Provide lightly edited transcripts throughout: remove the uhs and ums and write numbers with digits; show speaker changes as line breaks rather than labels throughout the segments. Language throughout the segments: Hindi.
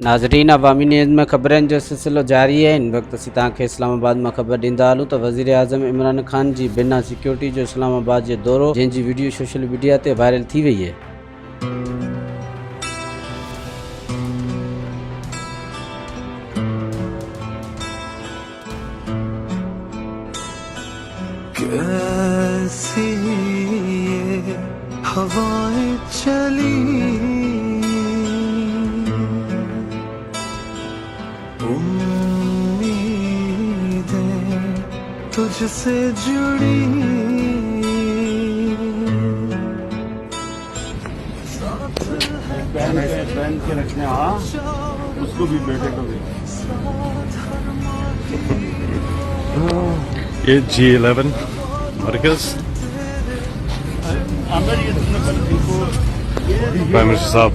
नाज़रीन, अवामी न्यूज़ में ख़बरनि जो सिलसिलो जारी है। इन वक्त असीं तव्हांखे इस्लामाबाद में ख़बर ॾींदा हलूं त वज़ीर आज़म इमरान ख़ान जी बिना सिक्योरिटी जो इस्लामाबाद जो दौरो, जंहिंजी वीडियो सोशल मीडिया ते वायरल थी वई है।
कैसी ये हवाएं चली, उम्मीदें तुझसे जुड़ी,
पहन के रखने उसको भी बेटे को भी।
ये G11 मरकज़ प्राइम मिनिस्टर साहब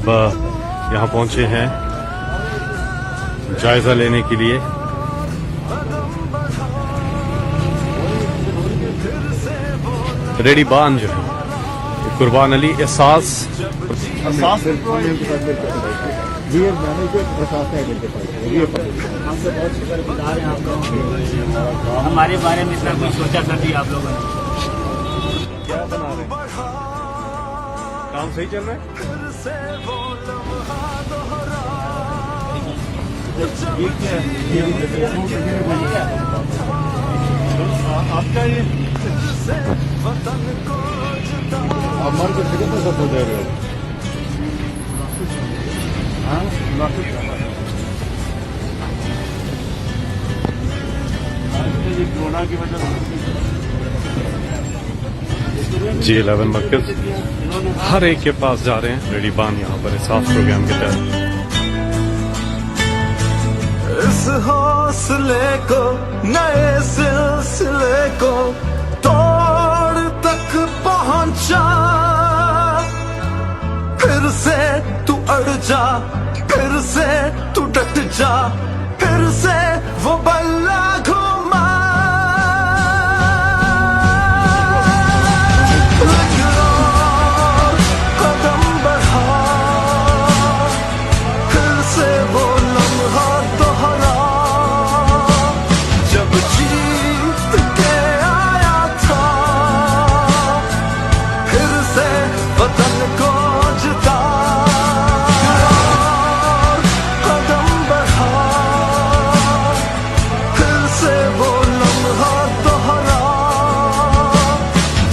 यहाँ पहुँचे हैं जायजा लेने के लिए। रेडी बान जो है कुर्बान अली एहसास
हमारे बारे में इतना कुछ सोचा कभी आप लोगों ने?
क्या बना रहे हैं? काम सही चल रहा है? आपका ये आप मर के फिर तो सब हो जाएगा। हाँ, कोरोना की वजह से G11 मरकज़ हर एक के पास जा रहे हैं। रेडी बान यहाँ पर एहसास प्रोग्राम के तहत
इस हौसले को, नए सिलसिले को तोड़ तक पहुंचा, फिर से तू अड़ जा, फिर से तू डट जा, फिर से वो बल्ला घुमा, कदम बढ़ा, फिर से वो लम्हा दोहरा, जब जीत के आया था, फिर से वतन को जिता, कदम बढ़ा, फिर से वो लम्हा दोहरा,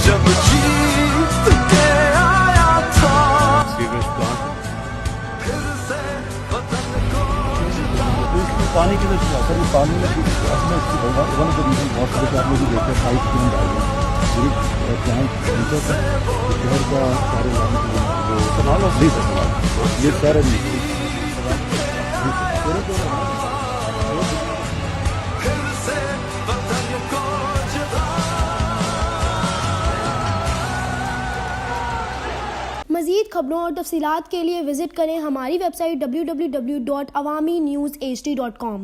जब जीत के आया था,
सीरियस प्लान
फिर से वतन को जिता।
पानी की वजह से पानी में वन ऑफ द रीजन बहुत सारे आप लोग देखते हैं 5 किलोमीटर डाल गए पूरी प्लांट नीचे तक शहर का सारे लाने के लिए बना लो प्लीज ये सारे
मज़ीद खबरों और तफसीलात के लिए विजिट करें हमारी वेबसाइट www.awamiNewsHD.com।